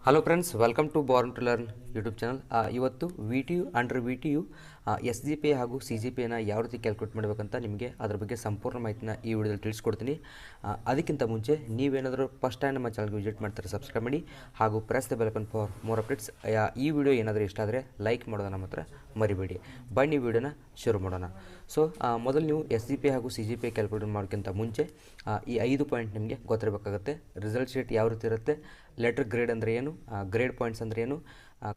Hello friends, welcome to born to learn YouTube channel. ಇವತ್ತು V T U under V T U S G P ಹಾಗೂ C G P ಎನ ಯಾವ ರೀತಿ calculate ಮಾಡಬೇಕಂತ ನಿಮಗೆ ಅದ್ರ ಬಗ್ಗೆ ಸಂಪೂರ್ಣ ಮಾಹಿತಿನ ಈ ವಿಡಿಯೋದಲ್ಲಿ ತಿಳಿಸ್ಕೊಡ್ತೀನಿ. ಅದಕ್ಕಿಂತ ಮುಂಚೆ ನೀವೇನಾದರೂ ಫಸ್ಟ್ ಟೈಮ್ ನಮ್ಮ ಚಾನಲ್ಗೆ ವಿಸಿಟ್ ಮಾಡ್ತಾರೆ ಸಬ್ಸ್ಕ್ರೈಬ್ ಮಾಡಿ ಹಾಗೂ press the bell icon for more updates. ಈ ವಿಡಿಯೋ ಏನಾದರೂ ಇಷ್ಟ ಆದರೆ ಲೈಕ್ ಮಾಡೋದನ್ನ ಮಾತ್ರ ಮರಿಬೇಡಿ. ಬನ್ನಿ ವಿಡಿಯೋನ ಶುರು ಮಾಡೋಣ. ಸೊ ಮೊದಲು ನೀವು ಎಸ್ ಜಿ ಪಿ ಹಾಗೂ ಸಿ ಜಿ ಪಿ ಕ್ಯಾಲ್ಕುಲೇಟ್ ಮಾಡೋಕ್ಕಿಂತ ಮುಂಚೆ ಈ 5 ಪಾಯಿಂಟ್ ನಿಮಗೆ ಗೊತ್ತಿರಬೇಕಾಗುತ್ತೆ. ರಿಸಲ್ಟ್ ಶೀಟ್ ಯಾವ ರೀತಿ ಇರುತ್ತೆ, ಲೆಟರ್ ಗ್ರೇಡ್ ಅಂದರೆ ಏನು, ಗ್ರೇಡ್ ಪಾಯಿಂಟ್ಸ್ ಅಂದರೆ ಏನು,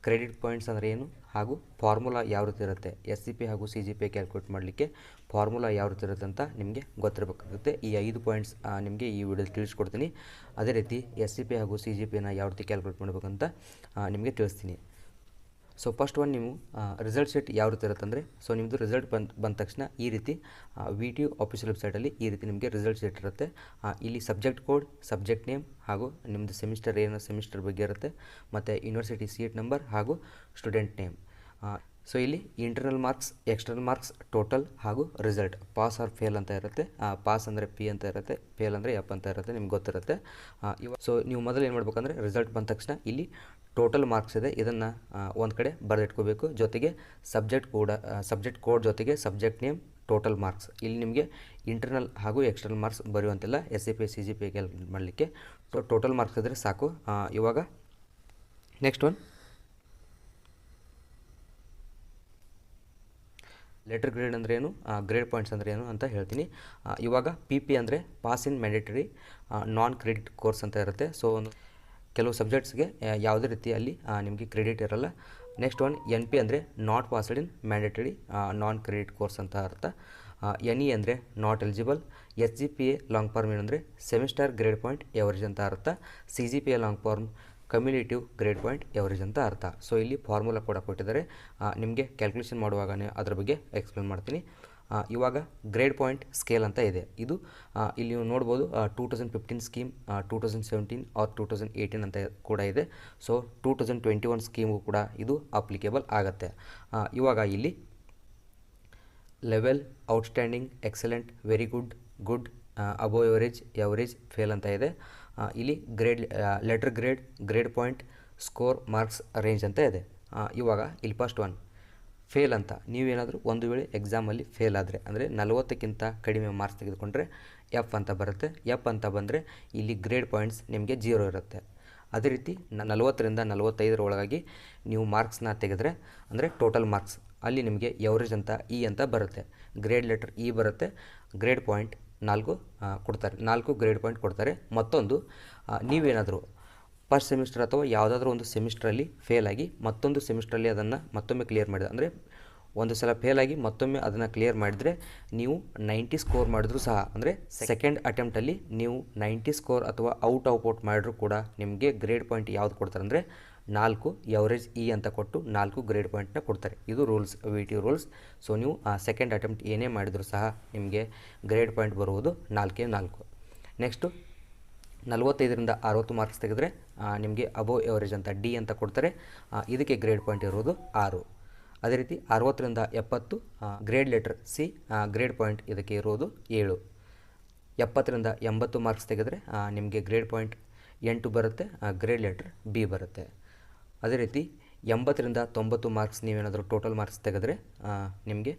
ಕ್ರೆಡಿಟ್ ಪಾಯಿಂಟ್ಸ್ ಅಂದರೆ ಏನು, ಹಾಗೂ ಫಾರ್ಮುಲಾ ಯಾವ ರೀತಿ ಇರುತ್ತೆ, ಎಸ್ ಸಿ ಪಿ ಹಾಗೂ ಸಿ ಜಿ ಪಿ ಕ್ಯಾಲ್ಕುಲೇಟ್ ಮಾಡಲಿಕ್ಕೆ ಫಾರ್ಮುಲಾ ಯಾವ ರೀತಿ ಇರುತ್ತೆ ಅಂತ ನಿಮಗೆ ಗೊತ್ತಿರಬೇಕಾಗುತ್ತೆ. ಈ 5 ಪಾಯಿಂಟ್ಸ್ ನಿಮಗೆ ಈ ವಿಡಿಯೋದಲ್ಲಿ ತಿಳಿಸ್ಕೊಡ್ತೀನಿ. ಅದೇ ರೀತಿ ಎಸ್ ಸಿ ಪಿ ಹಾಗೂ ಸಿ ಜಿ ಪಿನ ಯಾವ ರೀತಿ ಕ್ಯಾಲ್ಕುಲೇಟ್ ಮಾಡಬೇಕಂತ ನಿಮಗೆ ತಿಳಿಸ್ತೀನಿ. ಸೊ ಫಸ್ಟ್ ಒನ್, ನೀವು ರಿಸಲ್ಟ್ ಶೀಟ್ ಯಾವ ರೀತಿ ಇರುತ್ತೆ ಅಂದರೆ, ಸೊ ನಿಮ್ಮದು ರಿಸಲ್ಟ್ ಬಂದ ತಕ್ಷಣ ಈ ರೀತಿ ವಿ ಟಿ ಯು ಆಫೀಷಿಯಲ್ ವೆಬ್ಸೈಟಲ್ಲಿ ಈ ರೀತಿ ನಿಮಗೆ ರಿಸಲ್ಟ್ ಶೀಟ್ ಇರುತ್ತೆ. ಇಲ್ಲಿ ಸಬ್ಜೆಕ್ಟ್ ಕೋಡ್, ಸಬ್ಜೆಕ್ಟ್ ನೇಮ್ ಹಾಗೂ ನಿಮ್ಮದು ಸೆಮಿಸ್ಟರ್ ಏನು ಸೆಮಿಸ್ಟರ್ ಬಗ್ಗೆ ಇರುತ್ತೆ, ಮತ್ತು ಯೂನಿವರ್ಸಿಟಿ ಸೀಟ್ ನಂಬರ್ ಹಾಗೂ ಸ್ಟೂಡೆಂಟ್ ನೇಮ್. ಸೊ ಇಲ್ಲಿ internal marks, external marks, total ಹಾಗೂ ರಿಸಲ್ಟ್, ಪಾಸ್ ಆರ್ ಫೇಲ್ ಅಂತ ಇರುತ್ತೆ. ಪಾಸ್ ಅಂದರೆ ಪಿ ಅಂತ ಇರುತ್ತೆ, ಫೇಲ್ ಅಂದರೆ ಎಫ್ ಅಂತ ಇರುತ್ತೆ, ನಿಮ್ಗೆ ಗೊತ್ತಿರುತ್ತೆ. ಸೊ ನೀವು ಮೊದಲು ಏನು ಮಾಡಬೇಕಂದ್ರೆ, ರಿಸಲ್ಟ್ ಬಂದ ತಕ್ಷಣ ಇಲ್ಲಿ ಟೋಟಲ್ ಮಾರ್ಕ್ಸ್ ಇದೆ, ಇದನ್ನು ಒಂದು ಕಡೆ ಬರೆದಿಟ್ಕೋಬೇಕು. ಜೊತೆಗೆ ಸಬ್ಜೆಕ್ಟ್ ಕೋಡ್ ಜೊತೆಗೆ ಸಬ್ಜೆಕ್ಟ್ ನೇಮ್, ಟೋಟಲ್ ಮಾರ್ಕ್ಸ್. ಇಲ್ಲಿ ನಿಮಗೆ ಇಂಟರ್ನಲ್ ಹಾಗೂ ಎಕ್ಸ್ಟರ್ನಲ್ ಮಾರ್ಕ್ಸ್ ಬರೆಯುವಂತಿಲ್ಲ S C P C G P calculate ಮಾಡಲಿಕ್ಕೆ. ಸೊ ಟೋಟಲ್ ಮಾರ್ಕ್ಸ್ ಇದ್ದರೆ ಸಾಕು. ಇವಾಗ ನೆಕ್ಸ್ಟ್ ಒನ್, ಲೆಟರ್ ಗ್ರೇಡ್ ಅಂದರೆ ಏನು, ಗ್ರೇಡ್ ಪಾಯಿಂಟ್ಸ್ ಅಂದರೆ ಏನು ಅಂತ ಹೇಳ್ತೀನಿ. ಇವಾಗ ಪಿ ಪಿ ಅಂದರೆ pass in mandatory non credit course ಅಂತ ಇರುತ್ತೆ. ಸೊ ಕೆಲವು ಸಬ್ಜೆಕ್ಟ್ಸ್ಗೆ ಯಾವುದೇ ರೀತಿಯಲ್ಲಿ ನಿಮಗೆ ಕ್ರೆಡಿಟ್ ಇರಲ್ಲ. ನೆಕ್ಸ್ಟ್ ಒನ್, ಎನ್ ಪಿ ಅಂದರೆ not passed in mandatory non credit course ಅಂತ ಅರ್ಥ. ಎನ್ ಇ ಅಂದರೆ not eligible. S G P A long form ಏನಂದರೆ ಸೆಮಿಸ್ಟರ್ ಗ್ರೇಡ್ ಪಾಯಿಂಟ್ ಎವರೇಜ್ ಅಂತ ಅರ್ಥ. C G P A long form cumulative grade point average ಅಂತ ಅರ್ಥ. So ಇಲ್ಲಿ formula ಕೂಡ ಕೊಟ್ಟಿದ್ದಾರೆ, ನಿಮಗೆ ಕ್ಯಾಲ್ಕುಲೇಷನ್ ಮಾಡುವಾಗನೇ ಅದ್ರ ಬಗ್ಗೆ ಎಕ್ಸ್ಪ್ಲೇನ್ ಮಾಡ್ತೀನಿ. ಇವಾಗ ಗ್ರೇಡ್ ಪಾಯಿಂಟ್ ಸ್ಕೇಲ್ ಅಂತ ಇದೆ. ಇದು ಇಲ್ಲಿ ನೀವು ನೋಡ್ಬೋದು 2015 ಸ್ಕೀಮ್, 2017 ಆರ್ 2018 ಅಂತ ಕೂಡ ಇದೆ. ಸೊ 2021 ಸ್ಕೀಮು ಕೂಡ ಇದು ಅಪ್ಲಿಕೇಬಲ್ ಆಗುತ್ತೆ. ಇವಾಗ ಇಲ್ಲಿ level, outstanding, excellent, very good, good, above average, average, fail ಅಂತ ಇದೆ. ಇಲ್ಲಿ grade, letter grade, grade point, score, marks, range ಅಂತ ಇದೆ. ಇವಾಗ ಇಲ್ಲಿ ಫಸ್ಟ್ ಒನ್ ಫೇಲ್ ಅಂತ, ನೀವೇನಾದರೂ ಒಂದು ವೇಳೆ ಎಕ್ಸಾಮಲ್ಲಿ ಫೇಲ್ ಆದರೆ, ಅಂದರೆ 40ಕ್ಕಿಂತ ಕಡಿಮೆ ಮಾರ್ಕ್ಸ್ ತೆಗೆದುಕೊಂಡ್ರೆ ಎಫ್ ಅಂತ ಬರುತ್ತೆ. ಎಫ್ ಅಂತ ಬಂದರೆ ಇಲ್ಲಿ ಗ್ರೇಡ್ ಪಾಯಿಂಟ್ಸ್ ನಿಮಗೆ 0 ಇರುತ್ತೆ. ಅದೇ ರೀತಿ 40ರಿಂದ 45 ಒಳಗಾಗಿ ನೀವು ಮಾರ್ಕ್ಸ್ನ ತೆಗೆದರೆ, ಅಂದರೆ ಟೋಟಲ್ ಮಾರ್ಕ್ಸ್, ಅಲ್ಲಿ ನಿಮಗೆ ಎವರೇಜ್ ಅಂತ ಇ ಅಂತ ಬರುತ್ತೆ. ಗ್ರೇಡ್ ಲೆಟರ್ ಇ ಬರುತ್ತೆ. ಗ್ರೇಡ್ ಪಾಯಿಂಟ್ 4 ಕೊಡ್ತಾರೆ, 4 ಗ್ರೇಡ್ ಪಾಯಿಂಟ್ ಕೊಡ್ತಾರೆ. ಮತ್ತೊಂದು, ನೀವೇನಾದರೂ ಫಸ್ಟ್ ಸೆಮಿಸ್ಟರ್ ಅಥವಾ ಯಾವುದಾದ್ರೂ ಒಂದು ಸೆಮಿಸ್ಟ್ರಲ್ಲಿ ಫೇಲಾಗಿ ಮತ್ತೊಂದು ಸೆಮಿಸ್ಟ್ರಲ್ಲಿ ಅದನ್ನು ಮತ್ತೊಮ್ಮೆ ಕ್ಲಿಯರ್ ಮಾಡಿದೆ, ಅಂದರೆ ಒಂದು ಸಲ ಫೇಲಾಗಿ ಮತ್ತೊಮ್ಮೆ ಅದನ್ನು ಕ್ಲಿಯರ್ ಮಾಡಿದರೆ ನೀವು 90 ಸ್ಕೋರ್ ಮಾಡಿದ್ರೂ ಸಹ, ಅಂದರೆ ಸೆಕೆಂಡ್ ಅಟೆಂಪ್ಟಲ್ಲಿ ನೀವು 90 ಸ್ಕೋರ್ ಅಥವಾ ಔಟ್ ಮಾಡಿದ್ರೂ ಕೂಡ ನಿಮಗೆ ಗ್ರೇಡ್ ಪಾಯಿಂಟ್ ಯಾವುದು ಕೊಡ್ತಾರೆ ಅಂದರೆ 4 ಎವರೇಜ್ ಇ ಅಂತ ಕೊಟ್ಟು 4 ಗ್ರೇಡ್ ಪಾಯಿಂಟ್ನ ಕೊಡ್ತಾರೆ. ಇದು rules, V T rules. So ನೀವು ಸೆಕೆಂಡ್ ಅಟೆಂಪ್ಟ್ ಏನೇ ಮಾಡಿದರೂ ಸಹ ನಿಮಗೆ ಗ್ರೇಡ್ ಪಾಯಿಂಟ್ ಬರುವುದು 4. ನೆಕ್ಸ್ಟು 45ರಿಂದ 60 ಮಾರ್ಕ್ಸ್ ತೆಗೆದರೆ ನಿಮಗೆ ಅಬೋವ್ ಎವರೇಜ್ ಅಂತ ಡಿ ಅಂತ ಕೊಡ್ತಾರೆ. ಇದಕ್ಕೆ ಗ್ರೇಡ್ ಪಾಯಿಂಟ್ ಇರುವುದು 6. ಅದೇ ರೀತಿ 60ರಿಂದ 70 grade letter C, grade point ಇದಕ್ಕೆ ಇರುವುದು 7. 70ರಿಂದ 80 ಮಾರ್ಕ್ಸ್ ತೆಗೆದರೆ ನಿಮಗೆ ಗ್ರೇಡ್ ಪಾಯಿಂಟ್ 8 ಬರುತ್ತೆ, ಗ್ರೇಡ್ ಲೆಟರ್ ಬಿ ಬರುತ್ತೆ. ಅದೇ ರೀತಿ 80ರಿಂದ 90 ಮಾರ್ಕ್ಸ್ ನೀವೇನಾದರೂ ಟೋಟಲ್ ಮಾರ್ಕ್ಸ್ ತೆಗೆದರೆ ನಿಮಗೆ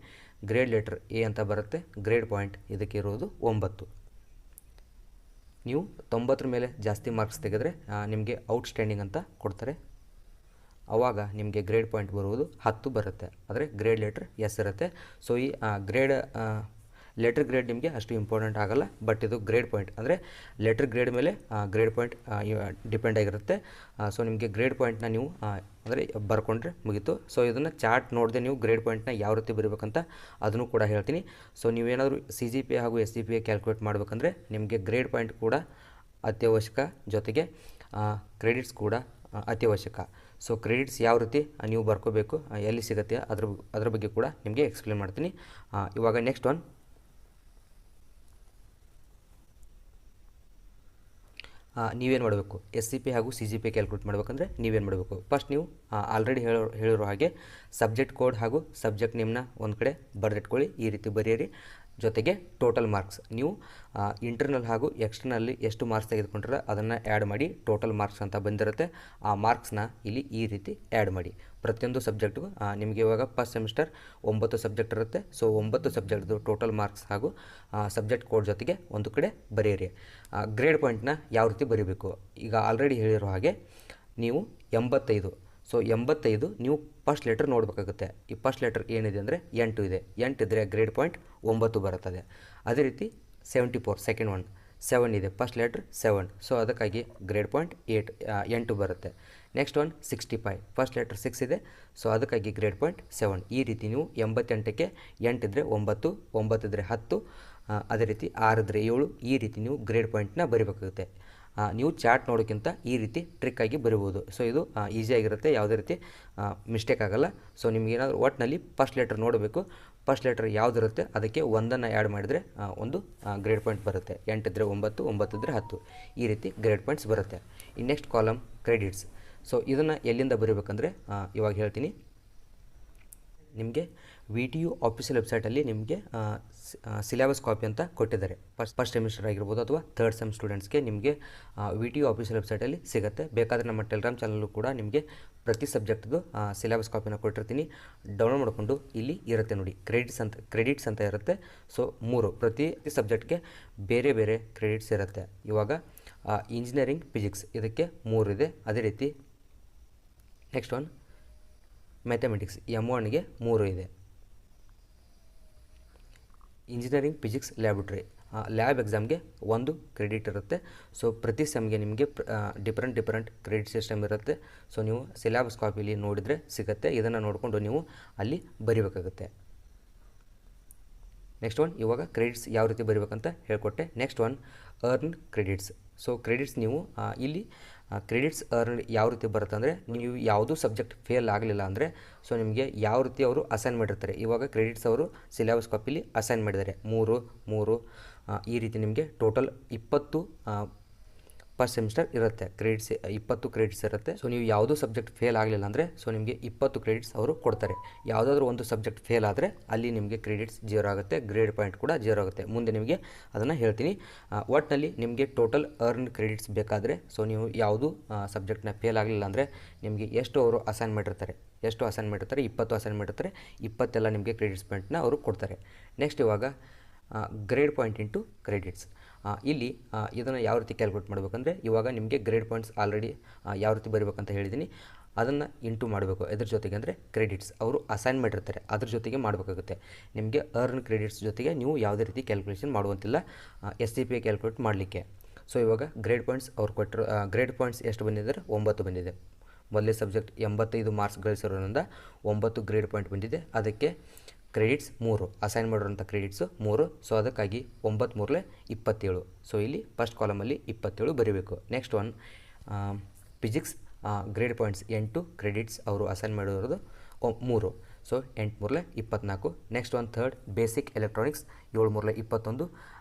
ಗ್ರೇಡ್ ಲೆಟರ್ ಎ ಅಂತ ಬರುತ್ತೆ, ಗ್ರೇಡ್ ಪಾಯಿಂಟ್ ಇದಕ್ಕೆ ಇರುವುದು 9. ನೀವು 90 ಮೇಲೆ ಜಾಸ್ತಿ ಮಾರ್ಕ್ಸ್ ತೆಗೆದರೆ ನಿಮಗೆ ಔಟ್ಸ್ಟ್ಯಾಂಡಿಂಗ್ ಅಂತ ಕೊಡ್ತಾರೆ. ಆವಾಗ ನಿಮಗೆ ಗ್ರೇಡ್ ಪಾಯಿಂಟ್ ಬರುವುದು 10 ಬರುತ್ತೆ, ಆದರೆ ಗ್ರೇಡ್ ಲೆಟರ್ ಎಸ್ ಇರುತ್ತೆ. ಸೊ ಈ ಲೆಟರ್ ಗ್ರೇಡ್ ನಿಮಗೆ ಅಷ್ಟು ಇಂಪಾರ್ಟೆಂಟ್ ಆಗೋಲ್ಲ, ಬಟ್ ಇದು ಗ್ರೇಡ್ ಪಾಯಿಂಟ್, ಅಂದರೆ ಲೆಟರ್ ಗ್ರೇಡ್ ಮೇಲೆ ಗ್ರೇಡ್ ಪಾಯಿಂಟ್ ಡಿಪೆಂಡ್ ಆಗಿರುತ್ತೆ. ಸೊ ನಿಮಗೆ ಗ್ರೇಡ್ ಪಾಯಿಂಟ್ನ ನೀವು ಅಂದರೆ ಬರ್ಕೊಂಡ್ರೆ ಮುಗೀತು. ಸೊ ಇದನ್ನು ಚಾರ್ಟ್ ನೋಡದೆ ನೀವು ಗ್ರೇಡ್ ಪಾಯಿಂಟ್ನ ಯಾವ ರೀತಿ ಬರೀಬೇಕಂತ ಅದನ್ನು ಕೂಡ ಹೇಳ್ತೀನಿ. ಸೊ ನೀವೇನಾದರೂ ಸಿ ಜಿ ಪಿ ಹಾಗೂ ಎಸ್ ಜಿ ಪಿ ಕ್ಯಾಲ್ಕುಲೇಟ್ ಮಾಡಬೇಕಂದ್ರೆ ನಿಮಗೆ ಗ್ರೇಡ್ ಪಾಯಿಂಟ್ ಕೂಡ ಅತ್ಯವಶ್ಯಕ, ಜೊತೆಗೆ ಕ್ರೆಡಿಟ್ಸ್ ಕೂಡ ಅತ್ಯವಶ್ಯಕ. ಸೊ ಕ್ರೆಡಿಟ್ಸ್ ಯಾವ ರೀತಿ ನೀವು ಬರ್ಕೋಬೇಕು, ಎಲ್ಲಿ ಸಿಗುತ್ತೆ ಅದ್ರ ಬಗ್ಗೆ ಕೂಡ ನಿಮಗೆ ಎಕ್ಸ್ಪ್ಲೇನ್ ಮಾಡ್ತೀನಿ. ಇವಾಗ ನೆಕ್ಸ್ಟ್ ಒನ್, ನೀವೇನು ಮಾಡಬೇಕು, ಎಸ್ ಸಿ ಪಿ ಹಾಗೂ ಸಿ ಜಿ ಪಿ ಕ್ಯಾಲ್ಕುಲೇಟ್ ಮಾಡಬೇಕಂದ್ರೆ ನೀವೇನು ಮಾಡಬೇಕು, ಫಸ್ಟ್ ನೀವು ಆಲ್ರೆಡಿ ಹೇಳಿರೋ ಹಾಗೆ ಸಬ್ಜೆಕ್ಟ್ ಕೋಡ್ ಹಾಗೂ ಸಬ್ಜೆಕ್ಟ್ ನೇಮ್ನ ಒಂದು ಕಡೆ ಬರೆದಿಟ್ಕೊಳ್ಳಿ, ಈ ರೀತಿ ಬರೆಯಿರಿ. ಜೊತೆಗೆ ಟೋಟಲ್ ಮಾರ್ಕ್ಸ್ ನೀವು ಇಂಟರ್ನಲ್ ಹಾಗೂ ಎಕ್ಸ್ಟರ್ನಲ್ಲಿ ಎಷ್ಟು ಮಾರ್ಕ್ಸ್ ತೆಗೆದುಕೊಂಡ್ರೆ ಅದನ್ನು ಆ್ಯಡ್ ಮಾಡಿ ಟೋಟಲ್ ಮಾರ್ಕ್ಸ್ ಅಂತ ಬಂದಿರುತ್ತೆ. ಆ ಮಾರ್ಕ್ಸ್ನ ಇಲ್ಲಿ ಈ ರೀತಿ ಆ್ಯಡ್ ಮಾಡಿ. ಪ್ರತಿಯೊಂದು ಸಬ್ಜೆಕ್ಟ್ಗೂ ನಿಮಗೆ ಇವಾಗ ಫಸ್ಟ್ ಸೆಮಿಸ್ಟರ್ 9 ಸಬ್ಜೆಕ್ಟ್ ಇರುತ್ತೆ. ಸೊ 9 ಸಬ್ಜೆಕ್ಟ್ದು ಟೋಟಲ್ ಮಾರ್ಕ್ಸ್ ಹಾಗೂ ಸಬ್ಜೆಕ್ಟ್ ಕೋಡ್ ಜೊತೆಗೆ ಒಂದು ಕಡೆ ಬರೆಯಿರಿ. ಗ್ರೇಡ್ ಪಾಯಿಂಟ್ನ ಯಾವ ರೀತಿ ಬರೀಬೇಕು, ಈಗ ಆಲ್ರೆಡಿ ಹೇಳಿರೋ ಹಾಗೆ ನೀವು 85, ಸೊ 85 ನೀವು ಫಸ್ಟ್ ಲೆಟರ್ ನೋಡಬೇಕಾಗುತ್ತೆ. ಈ ಫಸ್ಟ್ ಲೆಟರ್ ಏನಿದೆ ಅಂದರೆ 8 ಇದೆ. 8 ಇದ್ದರೆ ಗ್ರೇಡ್ ಪಾಯಿಂಟ್ 9 ಬರುತ್ತದೆ. ಅದೇ ರೀತಿ 74 ಸೆಕೆಂಡ್ ಒನ್ 7 ಇದೆ, ಫಸ್ಟ್ ಲೆಟರ್ 7, ಸೊ ಅದಕ್ಕಾಗಿ ಗ್ರೇಡ್ ಪಾಯಿಂಟ್ 8 ಬರುತ್ತೆ. ನೆಕ್ಸ್ಟ್ ಒನ್ 65 ಫಸ್ಟ್ ಲೆಟರ್ 6 ಇದೆ, ಸೊ ಅದಕ್ಕಾಗಿ ಗ್ರೇಡ್ ಪಾಯಿಂಟ್ 7. ಈ ರೀತಿ ನೀವು 88ಕ್ಕೆ 8 ಇದ್ದರೆ 9, 9 ಇದ್ದರೆ 10, ಅದೇ ರೀತಿ 6 ಇದ್ದರೆ 7, ಈ ರೀತಿ ನೀವು ಗ್ರೇಡ್ ಪಾಯಿಂಟ್ನ ಬರೀಬೇಕಾಗುತ್ತೆ. ನೀವು ಚಾರ್ಟ್ ನೋಡೋಕ್ಕಿಂತ ಈ ರೀತಿ ಟ್ರಿಕ್ಕಾಗಿ ಬರಿಬೋದು. ಸೊ ಇದು ಈಸಿಯಾಗಿರುತ್ತೆ, ಯಾವುದೇ ರೀತಿ ಮಿಸ್ಟೇಕ್ ಆಗೋಲ್ಲ. ಸೊ ನಿಮಗೇನಾದರೂ ಒಟ್ಟಿನಲ್ಲಿ ಫಸ್ಟ್ ಲೆಟರ್ ನೋಡಬೇಕು. ಫಸ್ಟ್ ಲೆಟರ್ ಯಾವುದಿರುತ್ತೆ ಅದಕ್ಕೆ ಒಂದನ್ನು ಆ್ಯಡ್ ಮಾಡಿದರೆ ಒಂದು ಗ್ರೇಡ್ ಪಾಯಿಂಟ್ ಬರುತ್ತೆ. 8 ಇದ್ದರೆ 9, 9 ಇದ್ದರೆ 10, ಈ ರೀತಿ ಗ್ರೇಡ್ ಪಾಯಿಂಟ್ಸ್ ಬರುತ್ತೆ. ಈ ನೆಕ್ಸ್ಟ್ ಕಾಲಮ್ ಕ್ರೆಡಿಟ್ಸ್. ಸೊ ಇದನ್ನು ಎಲ್ಲಿಂದ ಬರೀಬೇಕಂದ್ರೆ ಇವಾಗ ಹೇಳ್ತೀನಿ. ನಿಮಗೆ VTU ಆಫೀಷಿಯಲ್ ವೆಬ್ಸೈಟಲ್ಲಿ ನಿಮಗೆ ಸಿಲೆಬಸ್ ಕಾಪಿ ಅಂತ ಕೊಟ್ಟಿದ್ದಾರೆ. ಫಸ್ಟ್ ಸೆಮಿಸ್ಟರ್ ಆಗಿರ್ಬೋದು ಅಥವಾ ಥರ್ಡ್ ಸೆಮ್ ಸ್ಟೂಡೆಂಟ್ಸ್ಗೆ ನಿಮಗೆ VTU ಆಫೀಷಿಯಲ್ ವೆಬ್ಸೈಟಲ್ಲಿ ಸಿಗುತ್ತೆ. ಬೇಕಾದರೆ ನಮ್ಮ ಟೆಲಿಗ್ರಾಮ್ ಚಾನಲ್ಲು ಕೂಡ ನಿಮಗೆ ಪ್ರತಿ ಸಬ್ಜೆಕ್ಟ್ದು ಸಿಲೆಬಸ್ ಕಾಪಿನ ಕೊಟ್ಟಿರ್ತೀನಿ. ಡೌನ್ಲೋಡ್ ಮಾಡಿಕೊಂಡು ಇಲ್ಲಿ ಇರುತ್ತೆ ನೋಡಿ, ಕ್ರೆಡಿಟ್ಸ್ ಅಂತ ಇರುತ್ತೆ. ಸೊ 3 ಪ್ರತಿ ಸಬ್ಜೆಕ್ಟ್ಗೆ ಬೇರೆ ಬೇರೆ ಕ್ರೆಡಿಟ್ಸ್ ಇರುತ್ತೆ. ಇವಾಗ ಇಂಜಿನಿಯರಿಂಗ್ ಫಿಸಿಕ್ಸ್ ಇದಕ್ಕೆ 3 ಇದೆ. ಅದೇ ರೀತಿ ನೆಕ್ಸ್ಟ್ ಒನ್ ಮ್ಯಾಥಮೆಟಿಕ್ಸ್ M1ಗೆ 3 ಇದೆ. ಇಂಜಿನಿಯರಿಂಗ್ ಫಿಸಿಕ್ಸ್ ಲ್ಯಾಬೊರೇಟರಿ ಲ್ಯಾಬ್ ಎಕ್ಸಾಮ್ಗೆ 1 ಕ್ರೆಡಿಟ್ ಇರುತ್ತೆ. ಸೊ ಪ್ರತಿ ಸೆಮ್ಗೆ ನಿಮಗೆ ಡಿಫ್ರೆಂಟ್ ಕ್ರೆಡಿಟ್ ಸಿಸ್ಟಮ್ ಇರುತ್ತೆ. ಸೊ ನೀವು ಸಿಲೆಬಸ್ ಕಾಪಿಲಿ ನೋಡಿದರೆ ಸಿಗುತ್ತೆ. ಇದನ್ನು ನೋಡಿಕೊಂಡು ನೀವು ಅಲ್ಲಿ ಬರೀಬೇಕಾಗುತ್ತೆ. ನೆಕ್ಸ್ಟ್ ಒನ್ ಇವಾಗ ಕ್ರೆಡಿಟ್ಸ್ ಯಾವ ರೀತಿ ಬರೀಬೇಕಂತ ಹೇಳ್ಕೊಟ್ಟೆ. Next one earn credits. So credits ನೀವು ಇಲ್ಲಿ ಕ್ರೆಡಿಟ್ಸ್ ಅರ್ನ್ ಯಾವ ರೀತಿ ಬರುತ್ತೆ ಅಂದರೆ, ನೀವು ಯಾವುದೂ ಸಬ್ಜೆಕ್ಟ್ ಫೇಲ್ ಆಗಲಿಲ್ಲ ಅಂದರೆ ಸೊ ನಿಮಗೆ ಯಾವ ರೀತಿ ಅವರು ಅಸೈನ್ ಮಾಡಿರ್ತಾರೆ. ಇವಾಗ ಕ್ರೆಡಿಟ್ಸ್ ಅವರು ಸಿಲೆಬಸ್ ಕಾಪಿಲಿ ಅಸೈನ್ ಮಾಡಿದ್ದಾರೆ 3 ಈ ರೀತಿ ನಿಮಗೆ ಟೋಟಲ್ 20 ಫಸ್ಟ್ ಸೆಮಿಸ್ಟರ್ ಇರುತ್ತೆ. 20 ಕ್ರೆಡಿಟ್ಸ್ ಇರುತ್ತೆ. ಸೊ ನೀವು ಯಾವುದೂ ಸಬ್ಜೆಕ್ಟ್ ಫೇಲ್ ಆಗಲಿಲ್ಲ ಅಂದರೆ ಸೊ ನಿಮಗೆ 20 ಕ್ರೆಡಿಟ್ಸ್ ಅವರು ಕೊಡ್ತಾರೆ. ಯಾವುದಾದ್ರೂ ಒಂದು ಸಬ್ಜೆಕ್ಟ್ ಫೇಲ್ ಆದರೆ ಅಲ್ಲಿ ನಿಮಗೆ ಕ್ರೆಡಿಟ್ಸ್ 0 ಆಗುತ್ತೆ, ಗ್ರೇಡ್ ಪಾಯಿಂಟ್ ಕೂಡ 0 ಆಗುತ್ತೆ. ಮುಂದೆ ನಿಮಗೆ ಅದನ್ನು ಹೇಳ್ತೀನಿ. ಒಟ್ಟಿನಲ್ಲಿ ನಿಮಗೆ ಟೋಟಲ್ ಅರ್ನ್ ಕ್ರೆಡಿಟ್ಸ್ ಬೇಕಾದರೆ ಸೊ ನೀವು ಯಾವುದು ಸಬ್ಜೆಕ್ಟ್ನ ಫೇಲ್ ಆಗಲಿಲ್ಲ ಅಂದರೆ ನಿಮಗೆ ಎಷ್ಟು ಅವರು ಅಸೈನ್ ಮಾಡಿರ್ತಾರೆ, 20 ಅಸೈನ್ ಮಾಡಿರ್ತಾರೆ. 20 ಎಲ್ಲ ನಿಮಗೆ ಕ್ರೆಡಿಟ್ಸ್ ಪಾಯಿಂಟ್ನ ಅವರು ಕೊಡ್ತಾರೆ. ನೆಕ್ಸ್ಟ್ ಇವಾಗ ಗ್ರೇಡ್ ಪಾಯಿಂಟ್ ಇಂಟು ಕ್ರೆಡಿಟ್ಸ್. ಇಲ್ಲಿ ಇದನ್ನು ಯಾವ ರೀತಿ ಕ್ಯಾಲ್ಕುಲೇಟ್ ಮಾಡಬೇಕಂದ್ರೆ, ಇವಾಗ ನಿಮಗೆ ಗ್ರೇಡ್ ಪಾಯಿಂಟ್ಸ್ ಆಲ್ರೆಡಿ ಯಾವ ರೀತಿ ಬರೀಬೇಕಂತ ಹೇಳಿದ್ದೀನಿ. ಅದನ್ನು ಇಂಟು ಮಾಡಬೇಕು. ಇದ್ರ ಜೊತೆಗೆ ಅಂದರೆ ಕ್ರೆಡಿಟ್ಸ್ ಅವರು ಅಸೈನ್ ಮಾಡಿರ್ತಾರೆ, ಅದ್ರ ಜೊತೆಗೆ ಮಾಡಬೇಕಾಗುತ್ತೆ. ನಿಮಗೆ ಅರ್ನ್ ಕ್ರೆಡಿಟ್ಸ್ ಜೊತೆಗೆ ನೀವು ಯಾವುದೇ ರೀತಿ ಕ್ಯಾಲ್ಕುಲೇಷನ್ ಮಾಡುವಂತಿಲ್ಲ SCPA ಕ್ಯಾಲ್ಕುಲೇಟ್ ಮಾಡಲಿಕ್ಕೆ. ಸೊ ಇವಾಗ ಗ್ರೇಡ್ ಪಾಯಿಂಟ್ಸ್ ಅವ್ರು ಕೊಟ್ಟರು. ಗ್ರೇಡ್ ಪಾಯಿಂಟ್ಸ್ ಎಷ್ಟು ಬಂದಿದ್ದಾರೆ? 9 ಬಂದಿದೆ. ಮೊದಲೇ ಸಬ್ಜೆಕ್ಟ್ 85 ಮಾರ್ಕ್ಸ್ ಗಳಿಸಿರೋದ್ರಿಂದ 9 ಗ್ರೇಡ್ ಪಾಯಿಂಟ್ ಬಂದಿದೆ. ಅದಕ್ಕೆ ಕ್ರೆಡಿಟ್ಸ್ 3 ಅಸೈನ್ ಮಾಡಿರೋಂಥ ಕ್ರೆಡಿಟ್ಸು 3. ಸೊ ಅದಕ್ಕಾಗಿ 9 3 27. ಸೊ ಇಲ್ಲಿ ಫಸ್ಟ್ ಕಾಲಮಲ್ಲಿ 27 ಬರೀಬೇಕು. Next one physics grade points 8 credits ಅವರು ಅಸೈನ್ ಮಾಡಿರೋದು 3. So 8 3 24. Next one third basic electronics 7 3 21.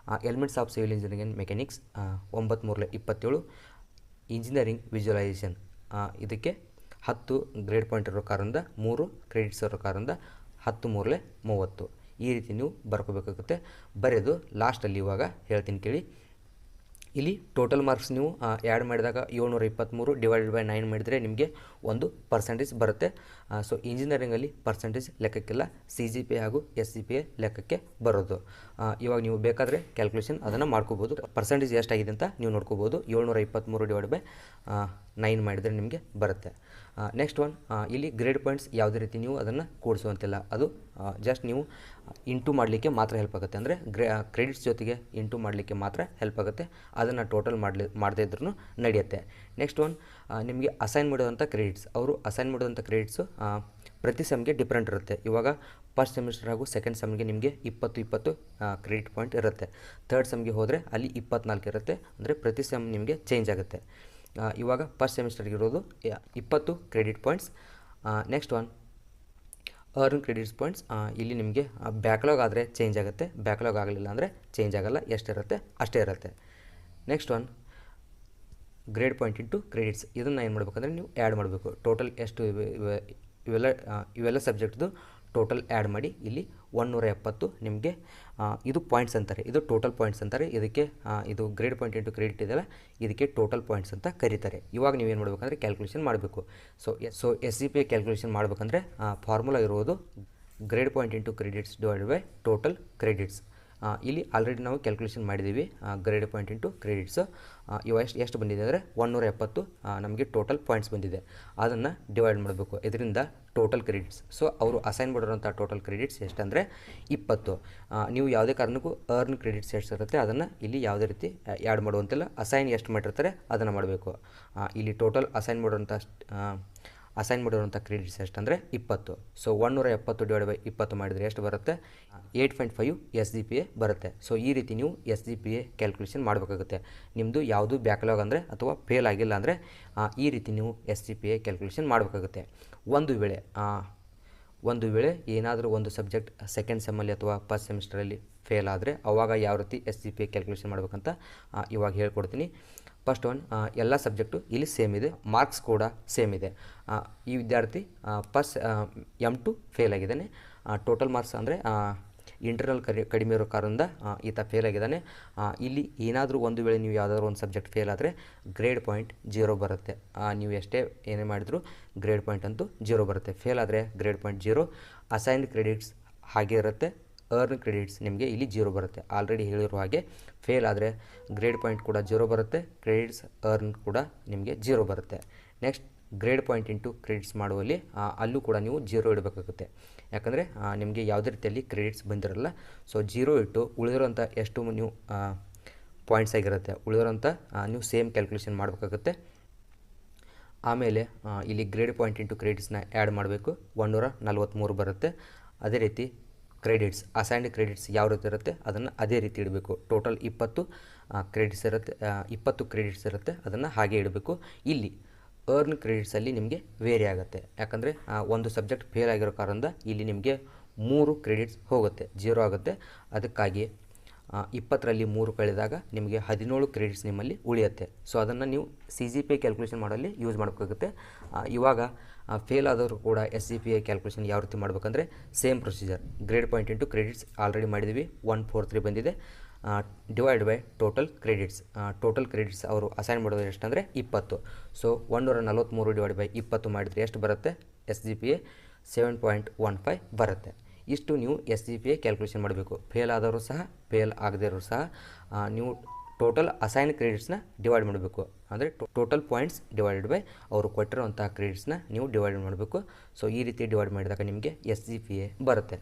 Elements of civil engineering and mechanics 9 3 27. Engineering visualisation ಇದಕ್ಕೆ 10 grade point ಇರೋ ಕಾರಿಂದ 3 ಕ್ರೆಡಿಟ್ಸ್ ಇರೋ ಕಾರಿಂದ 10 3 30. ಈ ರೀತಿ ನೀವು ಬರ್ಕೋಬೇಕಾಗುತ್ತೆ. ಬರೆದು ಲಾಸ್ಟಲ್ಲಿ ಇವಾಗ ಹೇಳ್ತೀನಿ ಕೇಳಿ. ಇಲ್ಲಿ ಟೋಟಲ್ ಮಾರ್ಕ್ಸ್ ನೀವು ಆ್ಯಡ್ ಮಾಡಿದಾಗ 723 ಡಿವೈಡೆಡ್ ಬೈ 9 ಮಾಡಿದರೆ ನಿಮಗೆ ಒಂದು ಪರ್ಸೆಂಟೇಜ್ ಬರುತ್ತೆ. ಸೊ ಇಂಜಿನಿಯರಿಂಗಲ್ಲಿ ಪರ್ಸೆಂಟೇಜ್ ಲೆಕ್ಕಕ್ಕಿಲ್ಲ, CGPA ಹಾಗೂ SCPA ಲೆಕ್ಕಕ್ಕೆ ಬರೋದು. ಇವಾಗ ನೀವು ಬೇಕಾದರೆ ಕ್ಯಾಲ್ಕುಲೇಷನ್ ಅದನ್ನು ಮಾಡ್ಕೋಬೋದು. ಪರ್ಸೆಂಟೇಜ್ ಎಷ್ಟಾಗಿದೆ ಅಂತ ನೀವು ನೋಡ್ಕೋಬೋದು. 723 ಡಿವೈಡ್ ಬೈ 9 ಮಾಡಿದರೆ ನಿಮಗೆ ಬರುತ್ತೆ. ನೆಕ್ಸ್ಟ್ ಒನ್ ಇಲ್ಲಿ ಗ್ರೇಡ್ ಪಾಯಿಂಟ್ಸ್ ಯಾವುದೇ ರೀತಿ ನೀವು ಅದನ್ನು ಕೂಡಿಸುವಂತಿಲ್ಲ. ಅದು ಜಸ್ಟ್ ನೀವು ಇಂಟು ಮಾಡಲಿಕ್ಕೆ ಮಾತ್ರ ಹೆಲ್ಪ್ ಆಗುತ್ತೆ. ಅಂದರೆ ಕ್ರೆಡಿಟ್ಸ್ ಜೊತೆಗೆ ಇಂಟು ಮಾಡಲಿಕ್ಕೆ ಮಾತ್ರ ಹೆಲ್ಪ್ ಆಗುತ್ತೆ. ಅದನ್ನು ಟೋಟಲ್ ಮಾಡದೇ ಇದ್ರೂ ನಡೆಯುತ್ತೆ. ನೆಕ್ಸ್ಟ್ ಒನ್ ನಿಮಗೆ ಅಸೈನ್ ಮಾಡೋದಂಥ ಕ್ರೆಡಿಟ್ಸ್. ಅವರು ಅಸೈನ್ ಮಾಡೋದಂಥ ಕ್ರೆಡಿಟ್ಸು ಪ್ರತಿ ಸೆಮ್ಗೆ ಡಿಫ್ರೆಂಟ್ ಇರುತ್ತೆ. ಇವಾಗ ಫಸ್ಟ್ ಸೆಮಿಸ್ಟರ್ ಹಾಗೂ ಸೆಕೆಂಡ್ ಸೆಮ್ಗೆ ನಿಮಗೆ 20 ಕ್ರೆಡಿಟ್ ಪಾಯಿಂಟ್ ಇರುತ್ತೆ. ಥರ್ಡ್ ಸೆಮ್ಗೆ ಹೋದರೆ ಅಲ್ಲಿ 24 ಇರುತ್ತೆ. ಅಂದರೆ ಪ್ರತಿ ಸೆಮ್ ನಿಮಗೆ ಚೇಂಜ್ ಆಗುತ್ತೆ. ಇವಾಗ ಫಸ್ಟ್ ಸೆಮಿಸ್ಟರ್ಗೆ ಇರೋದು 20 credit points. Next one earn credits points. ಇಲ್ಲಿ ನಿಮಗೆ ಬ್ಯಾಕ್ಲಾಗ್ ಆದರೆ ಚೇಂಜ್ ಆಗುತ್ತೆ, ಬ್ಯಾಕ್ಲಾಗ್ ಆಗಲಿಲ್ಲ ಅಂದರೆ ಚೇಂಜ್ ಆಗೋಲ್ಲ. ಎಷ್ಟಿರುತ್ತೆ ಅಷ್ಟೇ ಇರುತ್ತೆ. Next one grade point into credits. ಇದನ್ನು ಏನು ಮಾಡಬೇಕಂದ್ರೆ ನೀವು ಆ್ಯಡ್ ಮಾಡಬೇಕು. ಟೋಟಲ್ ಎಷ್ಟು ಇವೆಲ್ಲ ಸಬ್ಜೆಕ್ಟ್ದು ಟೋಟಲ್ ಆ್ಯಡ್ ಮಾಡಿ ಇಲ್ಲಿ 170 ನಿಮಗೆ ಇದು ಪಾಯಿಂಟ್ಸ್ ಅಂತಾರೆ, ಇದು ಟೋಟಲ್ ಪಾಯಿಂಟ್ಸ್ ಅಂತಾರೆ. ಇದಕ್ಕೆ ಇದು ಗ್ರೇಡ್ ಪಾಯಿಂಟ್ ಇಂಟು ಕ್ರೆಡಿಟ್ ಇದೆಯಲ್ಲ, ಇದಕ್ಕೆ ಟೋಟಲ್ ಪಾಯಿಂಟ್ಸ್ ಅಂತ ಕರೀತಾರೆ. ಇವಾಗ ನೀವೇನು ಮಾಡಬೇಕಂದ್ರೆ ಕ್ಯಾಲ್ಕುಲೇಷನ್ ಮಾಡಬೇಕು. So S C P I calculation ಮಾಡಬೇಕಂದ್ರೆ ಫಾರ್ಮುಲಾ ಇರುವುದು grade point into credits divide by total credits. ಇಲ್ಲಿ ಆಲ್ರೆಡಿ ನಾವು ಕ್ಯಾಲ್ಕುಲೇಷನ್ ಮಾಡಿದ್ದೀವಿ. ಗ್ರೇಡ್ ಪಾಯಿಂಟ್ ಇಂಟು ಕ್ರೆಡಿಟ್ಸ್ ಇವು ಎಷ್ಟು ಬಂದಿದೆ ಅಂದರೆ 170 ನಮಗೆ ಟೋಟಲ್ ಪಾಯಿಂಟ್ಸ್ ಬಂದಿದೆ. ಅದನ್ನು ಡಿವೈಡ್ ಮಾಡಬೇಕು ಇದರಿಂದ ಟೋಟಲ್ ಕ್ರೆಡಿಟ್ಸ್. ಸೊ ಅವರು ಅಸೈನ್ ಮಾಡಿರೋಂಥ ಟೋಟಲ್ ಕ್ರೆಡಿಟ್ಸ್ ಎಷ್ಟಂದರೆ 20. ನೀವು ಯಾವುದೇ ಕಾರಣಕ್ಕೂ ಅರ್ನ್ ಕ್ರೆಡಿಟ್ಸ್ ಎಷ್ಟಿರುತ್ತೆ ಅದನ್ನು ಇಲ್ಲಿ ಯಾವುದೇ ರೀತಿ ಆ್ಯಡ್ ಮಾಡುವಂತಿಲ್ಲ. ಅಸೈನ್ ಎಷ್ಟು ಮಾಡಿರ್ತಾರೆ ಅದನ್ನು ಮಾಡಬೇಕು. ಇಲ್ಲಿ ಟೋಟಲ್ ಅಸೈನ್ ಮಾಡಿರುವಂಥ ಕ್ರೆಡಿಟ್ಸ್ ಎಷ್ಟಂದರೆ 20. ಸೊ 170 ಡಿವೈಡ್ ಬೈ 20 ಮಾಡಿದರೆ ಎಷ್ಟು ಬರುತ್ತೆ? 8.5 SGPA ಬರುತ್ತೆ. ಸೊ ಈ ರೀತಿ ನೀವು SGPA ಕ್ಯಾಲ್ಕುಲೇಷನ್ ಮಾಡಬೇಕಾಗುತ್ತೆ. ನಿಮ್ಮದು ಯಾವುದು ಬ್ಯಾಕ್ಲಾಗ್ ಅಂದರೆ ಅಥವಾ ಫೇಲ್ ಆಗಿಲ್ಲ ಅಂದರೆ ಈ ರೀತಿ ನೀವು SGPA ಕ್ಯಾಲ್ಕುಲೇಷನ್ ಮಾಡಬೇಕಾಗುತ್ತೆ. ಒಂದು ವೇಳೆ ಏನಾದರೂ ಒಂದು ಸಬ್ಜೆಕ್ಟ್ ಸೆಕೆಂಡ್ ಸೆಮ್ಮಲ್ಲಿ ಅಥವಾ ಫಸ್ಟ್ ಸೆಮಿಸ್ಟರಲ್ಲಿ ಫೇಲ್ ಆದರೆ ಅವಾಗ ಯಾವ ರೀತಿ SGPA ಕ್ಯಾಲ್ಕುಲೇಷನ್ ಮಾಡಬೇಕಂತ ಇವಾಗ ಹೇಳ್ಕೊಡ್ತೀನಿ. ಫಸ್ಟ್ ಒನ್, ಎಲ್ಲ ಸಬ್ಜೆಕ್ಟು ಇಲ್ಲಿ ಸೇಮ್ ಇದೆ, ಮಾರ್ಕ್ಸ್ ಕೂಡ ಸೇಮ್ ಇದೆ. ಈ ವಿದ್ಯಾರ್ಥಿ ಫಸ್ಟ್ M2 ಫೇಲ್ ಆಗಿದ್ದಾನೆ. ಟೋಟಲ್ ಮಾರ್ಕ್ಸ್ ಅಂದರೆ ಇಂಟರ್ನಲ್ ಕಡಿಮೆ ಇರೋ ಕಾರಣದಿಂದ ಈತ ಫೇಲ್ ಆಗಿದ್ದಾನೆ. ಇಲ್ಲಿ ಏನಾದರೂ ಒಂದು ವೇಳೆ ನೀವು ಯಾವುದಾದ್ರೂ ಒಂದು ಸಬ್ಜೆಕ್ಟ್ ಫೇಲ್ ಆದರೆ ಗ್ರೇಡ್ ಪಾಯಿಂಟ್ 0 ಬರುತ್ತೆ. ನೀವು ಎಷ್ಟೇ ಏನೇ ಮಾಡಿದ್ರು ಗ್ರೇಡ್ ಪಾಯಿಂಟ್ ಅಂತೂ 0 ಬರುತ್ತೆ. ಫೇಲ್ ಆದರೆ ಗ್ರೇಡ್ ಪಾಯಿಂಟ್ 0. ಅಸೈನ್ಡ್ ಕ್ರೆಡಿಟ್ಸ್ ಹಾಗೆ ಇರುತ್ತೆ. ಅರ್ನ್ ಕ್ರೆಡಿಟ್ಸ್ ನಿಮಗೆ ಇಲ್ಲಿ 0 ಬರುತ್ತೆ. ಆಲ್ರೆಡಿ ಹೇಳಿರೋ ಹಾಗೆ ಫೇಲ್ ಆದರೆ ಗ್ರೇಡ್ ಪಾಯಿಂಟ್ ಕೂಡ 0 ಬರುತ್ತೆ, ಕ್ರೆಡಿಟ್ಸ್ ಅರ್ನ್ ಕೂಡ ನಿಮಗೆ 0 ಬರುತ್ತೆ. Next grade point into credits ಮಾಡುವಲ್ಲಿ ಅಲ್ಲೂ ಕೂಡ ನೀವು 0 ಇಡಬೇಕಾಗುತ್ತೆ. ಯಾಕಂದರೆ ನಿಮಗೆ ಯಾವುದೇ ರೀತಿಯಲ್ಲಿ ಕ್ರೆಡಿಟ್ಸ್ ಬಂದಿರಲ್ಲ. ಸೊ 0 ಇಟ್ಟು ಉಳಿದಿರೋಂಥ ಎಷ್ಟು ನೀವು ಪಾಯಿಂಟ್ಸ್ ಆಗಿರುತ್ತೆ ಉಳಿದಿರೋಂಥ ನೀವು ಸೇಮ್ ಕ್ಯಾಲ್ಕುಲೇಷನ್ ಮಾಡಬೇಕಾಗುತ್ತೆ. ಆಮೇಲೆ ಇಲ್ಲಿ ಗ್ರೇಡ್ ಪಾಯಿಂಟ್ ಇಂಟು ಕ್ರೆಡಿಟ್ಸ್ನ ಆ್ಯಡ್ ಮಾಡಬೇಕು. 143 ಬರುತ್ತೆ. ಅದೇ ರೀತಿ ಕ್ರೆಡಿಟ್ಸ್ ಅಸೈನ್ಡ್ ಕ್ರೆಡಿಟ್ಸ್ ಯಾವ ರೀತಿ ಇರುತ್ತೆ ಅದನ್ನು ಅದೇ ರೀತಿ ಇಡಬೇಕು. ಟೋಟಲ್ 20 ಕ್ರೆಡಿಟ್ಸ್ ಇರುತ್ತೆ, 20 ಕ್ರೆಡಿಟ್ಸ್ ಇರುತ್ತೆ, ಅದನ್ನು ಹಾಗೆ ಇಡಬೇಕು. ಇಲ್ಲಿ ಅರ್ನ್ ಕ್ರೆಡಿಟ್ಸಲ್ಲಿ ನಿಮಗೆ ವೇರಿ ಆಗುತ್ತೆ. ಯಾಕಂದರೆ ಒಂದು ಸಬ್ಜೆಕ್ಟ್ ಫೇಲ್ ಆಗಿರೋ ಕಾರಣದಿಂದ ಇಲ್ಲಿ ನಿಮಗೆ 3 ಕ್ರೆಡಿಟ್ಸ್ ಹೋಗುತ್ತೆ, 0 ಆಗುತ್ತೆ. ಅದಕ್ಕಾಗಿ 20ರಲ್ಲಿ 3 ಕಳೆದಾಗ ನಿಮಗೆ 17 ಕ್ರೆಡಿಟ್ಸ್ ನಿಮ್ಮಲ್ಲಿ ಉಳಿಯುತ್ತೆ. ಸೊ ಅದನ್ನು ನೀವು CGPA ಕ್ಯಾಲ್ಕುಲೇಷನ್ ಮಾಡಲಿ ಯೂಸ್ ಮಾಡಬೇಕಾಗುತ್ತೆ. ಇವಾಗ ಫೇಲ್ ಆದವರು ಕೂಡ SGPA ಕ್ಯಾಲ್ಕುಲೇಷನ್ ಯಾವ ರೀತಿ ಮಾಡಬೇಕಂದ್ರೆ same procedure. Grade point into credits already ಮಾಡಿದ್ದೀವಿ, 143 ಬಂದಿದೆ. Divide by total credits. Total credits ಅವರು ಅಸೈನ್ ಮಾಡೋದು ಎಷ್ಟಂದರೆ 20. ಸೊ 143 ಡಿವೈಡ್ ಬೈ 20 ಮಾಡಿದರೆ ಎಷ್ಟು ಬರುತ್ತೆ? SGPA 7.15 ಬರುತ್ತೆ. ಇಷ್ಟು ನೀವು SGPA ಕ್ಯಾಲ್ಕುಲೇಷನ್ ಮಾಡಬೇಕು. ಫೇಲ್ ಆದವರು ಸಹ ಫೇಲ್ ಆಗದೇ ಇರೋರು ಸಹ ನೀವು ಟೋಟಲ್ ಅಸೈನ್ ಕ್ರೆಡಿಟ್ಸ್ನ ಡಿವೈಡ್ ಮಾಡಬೇಕು. ಅಂದರೆ ಟೋಟಲ್ ಪಾಯಿಂಟ್ಸ್ ಡಿವೈಡೆಡ್ ಬೈ ಅವರು ಕೊಟ್ಟಿರೋಂಥ ಕ್ರೆಡಿಟ್ಸ್ನ ನೀವು ಡಿವೈಡ್ ಮಾಡಬೇಕು. ಸೊ ಈ ರೀತಿ ಡಿವೈಡ್ ಮಾಡಿದಾಗ ನಿಮಗೆ SGPA ಬರುತ್ತೆ.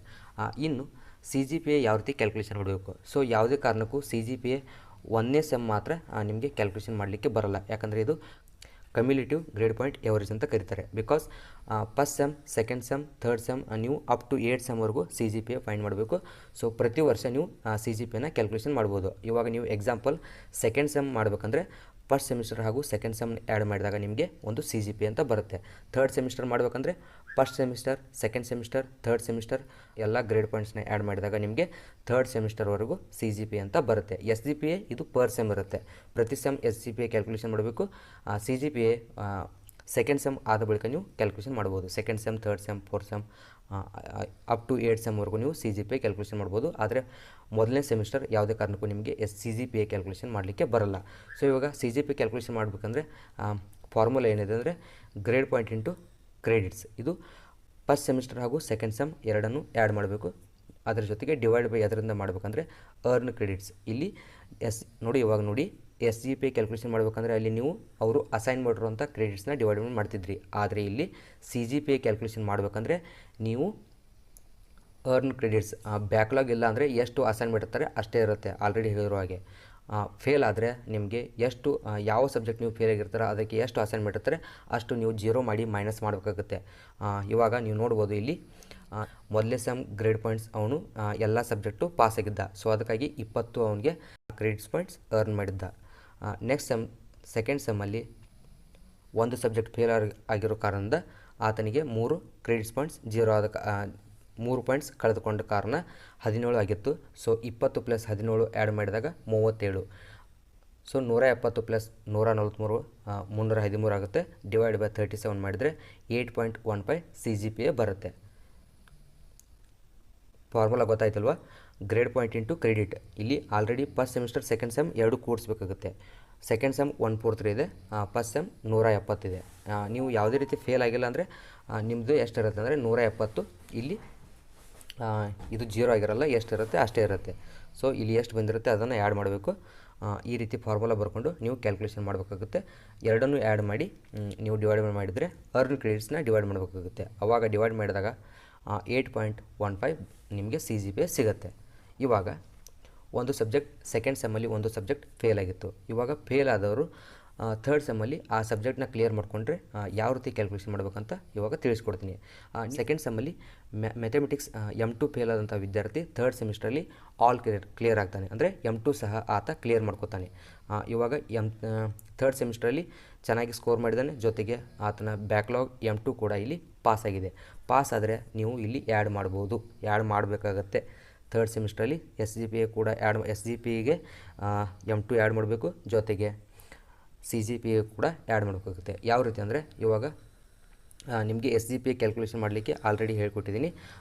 ಇನ್ನು CGPA ಯಾವ ರೀತಿ ಕ್ಯಾಲ್ಕುಲೇಷನ್ ಮಾಡಬೇಕು? ಸೊ ಯಾವುದೇ ಕಾರಣಕ್ಕೂ CGPA 1ನೇ ಸೆಮ್ ಮಾತ್ರ ನಿಮಗೆ ಕ್ಯಾಲ್ಕುಲೇಷನ್ ಮಾಡಲಿಕ್ಕೆ ಬರಲ್ಲ. ಯಾಕಂದರೆ ಇದು ಕಮ್ಯುಲೇಟಿವ್ ಗ್ರೇಡ್ ಪಾಯಿಂಟ್ ಎವರೇಜ್ ಅಂತ ಕರೀತಾರೆ. Because first sem, second sem, third sem ನೀವು ಅಪ್ ಟು 8 ಸೆಮ್ವರೆಗೂ CGPA ಫೈಂಡ್ ಮಾಡಬೇಕು. ಸೊ ಪ್ರತಿ ವರ್ಷ ನೀವು CGPAನ ಕ್ಯಾಲ್ಕುಲೇಷನ್ ಮಾಡ್ಬೋದು. ಇವಾಗ ನೀವು ಎಕ್ಸಾಂಪಲ್ ಸೆಕೆಂಡ್ ಸೆಮ್ ಮಾಡಬೇಕಂದ್ರೆ ಫಸ್ಟ್ ಸೆಮಿಸ್ಟರ್ ಹಾಗೂ ಸೆಕೆಂಡ್ ಸೆಮ್ ಆ್ಯಡ್ ಮಾಡಿದಾಗ ನಿಮಗೆ ಒಂದು CGPA ಅಂತ ಬರುತ್ತೆ. ಥರ್ಡ್ ಸೆಮಿಸ್ಟರ್ ಮಾಡಬೇಕಂದ್ರೆ first semester, second semester, third semester ಎಲ್ಲ ಗ್ರೇಡ್ ಪಾಯಿಂಟ್ಸ್ನ ಆ್ಯಡ್ ಮಾಡಿದಾಗ ನಿಮಗೆ ಥರ್ಡ್ ಸೆಮಿಸ್ಟರ್ವರೆಗೂ CGPA ಅಂತ ಬರುತ್ತೆ. SGPA ಇದು ಪರ್ ಸೆಮ್ ಇರುತ್ತೆ. ಪ್ರತಿ ಸೆಮ್ SGPA ಕ್ಯಾಲ್ಕುಲೇಷನ್ ಮಾಡಬೇಕು. CGPA ಸೆಕೆಂಡ್ ಸೆಮ್ ಆದ ಬಳಿಕ ನೀವು ಕ್ಯಾಲ್ಕುಲೇಷನ್ ಮಾಡ್ಬೋದು. Second sem, third sem, fourth sem up to 8 ಸೆಮ್ವರೆಗೂ ನೀವು CGPA ಕ್ಯಾಲ್ಕುಲೇಷನ್ ಮಾಡ್ಬೋದು. ಆದರೆ ಮೊದಲನೇ ಸೆಮಿಸ್ಟರ್ ಯಾವುದೇ ಕಾರಣಕ್ಕೂ ನಿಮಗೆ CGPA ಕ್ಯಾಲ್ಕುಲೇಷನ್ ಮಾಡಲಿಕ್ಕೆ ಬರಲ್ಲ. ಸೊ ಇವಾಗ CGPA ಕ್ಯಾಲ್ಕುಲೇಷನ್ ಮಾಡಬೇಕಂದ್ರೆ ಫಾರ್ಮುಲಾ ಏನಿದೆ ಅಂದರೆ ಗ್ರೇಡ್ ಪಾಯಿಂಟ್ ಇಂಟು ಕ್ರೆಡಿಟ್ಸ್. ಇದು ಫಸ್ಟ್ ಸೆಮಿಸ್ಟರ್ ಹಾಗೂ ಸೆಕೆಂಡ್ ಸೆಮ್ ಎರಡನ್ನೂ ಆ್ಯಡ್ ಮಾಡಬೇಕು. ಅದರ ಜೊತೆಗೆ ಡಿವೈಡ್ ಬೈ ಅದರಿಂದ ಮಾಡಬೇಕಂದ್ರೆ ಅರ್ನ್ ಕ್ರೆಡಿಟ್ಸ್. ಇಲ್ಲಿ ಇವಾಗ ನೋಡಿ SGPA ಕ್ಯಾಲ್ಕುಲೇಷನ್ ಮಾಡಬೇಕಂದ್ರೆ ಅಲ್ಲಿ ನೀವು ಅವರು ಅಸೈನ್ ಮಾಡಿರುವಂಥ ಕ್ರೆಡಿಟ್ಸ್ನ ಡಿವೈಡ್ ಮಾಡ್ತಿದ್ರಿ. ಆದರೆ ಇಲ್ಲಿ CGPA ಕ್ಯಾಲ್ಕುಲೇಷನ್ ಮಾಡಬೇಕಂದ್ರೆ ನೀವು ಅರ್ನ್ ಕ್ರೆಡಿಟ್ಸ್ ಬ್ಯಾಕ್ಲಾಗ್ ಇಲ್ಲ ಅಂದರೆ ಎಷ್ಟು ಅಸೈನ್ ಮಾಡಿರ್ತಾರೆ ಅಷ್ಟೇ ಇರುತ್ತೆ. ಆಲ್ರೆಡಿ ಹೇಳಿರೋ ಹಾಗೆ ಫೇಲ್ ಆದರೆ ನಿಮಗೆ ಎಷ್ಟು ಯಾವ ಸಬ್ಜೆಕ್ಟ್ ನೀವು ಫೇಲ್ ಆಗಿರ್ತಾರೆ ಅದಕ್ಕೆ ಎಷ್ಟು ಅಸೈನ್ ಮಾಡಿರ್ತಾರೆ ಅಷ್ಟು ನೀವು 0 ಮಾಡಿ ಮೈನಸ್ ಮಾಡಬೇಕಾಗುತ್ತೆ. ಇವಾಗ ನೀವು ನೋಡ್ಬೋದು ಇಲ್ಲಿ ಮೊದಲನೇ ಸೆಮ್ ಗ್ರೇಡ್ ಪಾಯಿಂಟ್ಸ್ ಅವನು ಎಲ್ಲ ಸಬ್ಜೆಕ್ಟು ಪಾಸ್ ಆಗಿದ್ದ. ಸೊ ಅದಕ್ಕಾಗಿ 20 ಅವನಿಗೆ ಕ್ರೆಡಿಟ್ಸ್ ಪಾಯಿಂಟ್ಸ್ ಅರ್ನ್ ಮಾಡಿದ್ದ. ನೆಕ್ಸ್ಟ್ ಸೆಮ್ ಸೆಕೆಂಡ್ ಸೆಮ್ಮಲ್ಲಿ ಒಂದು ಸಬ್ಜೆಕ್ಟ್ ಫೇಲ್ ಆಗಿರೋ ಕಾರಣದಿಂದ ಆತನಿಗೆ 3 ಕ್ರೆಡಿಟ್ಸ್ ಪಾಯಿಂಟ್ಸ್ 0 ಆದ 3 ಪಾಯಿಂಟ್ಸ್ ಕಳೆದುಕೊಂಡ ಕಾರಣ 17 ಆಗಿತ್ತು. ಸೊ 20 ಪ್ಲಸ್ 17 ಆ್ಯಡ್ ಮಾಡಿದಾಗ 37. ಸೊ 170 ಪ್ಲಸ್ 143 313 ಆಗುತ್ತೆ. ಡಿವೈಡ್ ಬೈ 37 ಮಾಡಿದರೆ 8.15 CGPA ಬರುತ್ತೆ. ಫಾರ್ಮುಲಾ ಗೊತ್ತಾಯ್ತಲ್ವ? Grade point into credit. ಇಲ್ಲಿ already first semester second sem ಎರಡು ಕೂಡಿಸ್ಬೇಕಾಗುತ್ತೆ. ಸೆಕೆಂಡ್ ಸೆಮ್ 1/4 ಇದೆ, ಫಸ್ಟ್ ಸೆಮ್ 170 ಇದೆ. ನೀವು ಯಾವುದೇ ರೀತಿ ಫೇಲ್ ಆಗಿಲ್ಲ ಅಂದರೆ ನಿಮ್ಮದು ಎಷ್ಟಿರುತ್ತೆ ಅಂದರೆ 170. ಇಲ್ಲಿ ಇದು 0 ಆಗಿರಲ್ಲ, ಎಷ್ಟಿರುತ್ತೆ ಅಷ್ಟೇ ಇರುತ್ತೆ. ಸೊ ಇಲ್ಲಿ ಎಷ್ಟು ಬಂದಿರುತ್ತೆ ಅದನ್ನು ಆ್ಯಡ್ ಮಾಡಬೇಕು. ಈ ರೀತಿ ಫಾರ್ಮುಲಾ ಬರ್ಕೊಂಡು ನೀವು ಕ್ಯಾಲ್ಕುಲೇಷನ್ ಮಾಡಬೇಕಾಗುತ್ತೆ. ಎರಡನ್ನೂ ಆ್ಯಡ್ ಮಾಡಿ ನೀವು ಡಿವೈಡ್ ಮಾಡಿದರೆ ಅರ್ನ್ ಕ್ರೆಡಿಟ್ಸ್ನ ಡಿವೈಡ್ ಮಾಡಬೇಕಾಗುತ್ತೆ. ಆವಾಗ ಡಿವೈಡ್ ಮಾಡಿದಾಗ 8.15 ನಿಮಗೆ CGPA ಸಿಗುತ್ತೆ. ಇವಾಗ ಒಂದು ಸಬ್ಜೆಕ್ಟ್ ಸೆಕೆಂಡ್ ಸೆಮ್ಮಲ್ಲಿ ಒಂದು ಸಬ್ಜೆಕ್ಟ್ ಫೇಲ್ ಆಗಿತ್ತು. ಇವಾಗ ಫೇಲ್ ಆದವರು ಥರ್ಡ್ ಸೆಮ್ಮಲ್ಲಿ ಆ ಸಬ್ಜೆಕ್ಟ್ನ ಕ್ಲಿಯರ್ ಮಾಡಿಕೊಂಡ್ರೆ ಯಾವ ರೀತಿ ಕ್ಯಾಲ್ಕುಲೇಷನ್ ಮಾಡಬೇಕಂತ ಇವಾಗ ತಿಳಿಸ್ಕೊಡ್ತೀನಿ. ಸೆಕೆಂಡ್ ಸೆಮ್ಮಲ್ಲಿ ಮ್ಯಾಥಮೆಟಿಕ್ಸ್ M2 ಫೇಲ್ ಆದಂಥ ವಿದ್ಯಾರ್ಥಿ ಥರ್ಡ್ ಸೆಮಿಸ್ಟ್ರಲ್ಲಿ ಆಲ್ ಕ್ಲಿಯರ್ ಆಗ್ತಾನೆ, ಅಂದರೆ M2 ಸಹ ಆತ ಕ್ಲಿಯರ್ ಮಾಡ್ಕೋತಾನೆ. ಇವಾಗ ಥರ್ಡ್ ಸೆಮಿಸ್ಟ್ರಲ್ಲಿ ಚೆನ್ನಾಗಿ ಸ್ಕೋರ್ ಮಾಡಿದ್ದಾನೆ, ಜೊತೆಗೆ ಆತನ ಬ್ಯಾಕ್ಲಾಗ್ M2 ಕೂಡ ಇಲ್ಲಿ ಪಾಸ್ ಆಗಿದೆ. ಪಾಸ್ ಆದರೆ ನೀವು ಇಲ್ಲಿ ಆ್ಯಡ್ ಮಾಡ್ಬೋದು, ಆ್ಯಡ್ ಮಾಡಬೇಕಾಗತ್ತೆ. ಥರ್ಡ್ ಸೆಮಿಸ್ಟ್ರಲ್ಲಿ SGPA ಕೂಡ SGPAಗೆ M2 ಆ್ಯಡ್ ಮಾಡಬೇಕು, ಜೊತೆಗೆ CGPA ಕೂಡ ಆ್ಯಡ್ ಮಾಡಬೇಕಾಗುತ್ತೆ. ಯಾವ ರೀತಿ ಅಂದರೆ ಇವಾಗ ನಿಮಗೆ SGPA ಕ್ಯಾಲ್ಕುಲೇಷನ್ ಮಾಡಲಿಕ್ಕೆ ಆಲ್ರೆಡಿ ಹೇಳ್ಕೊಟ್ಟಿದ್ದೀನಿ.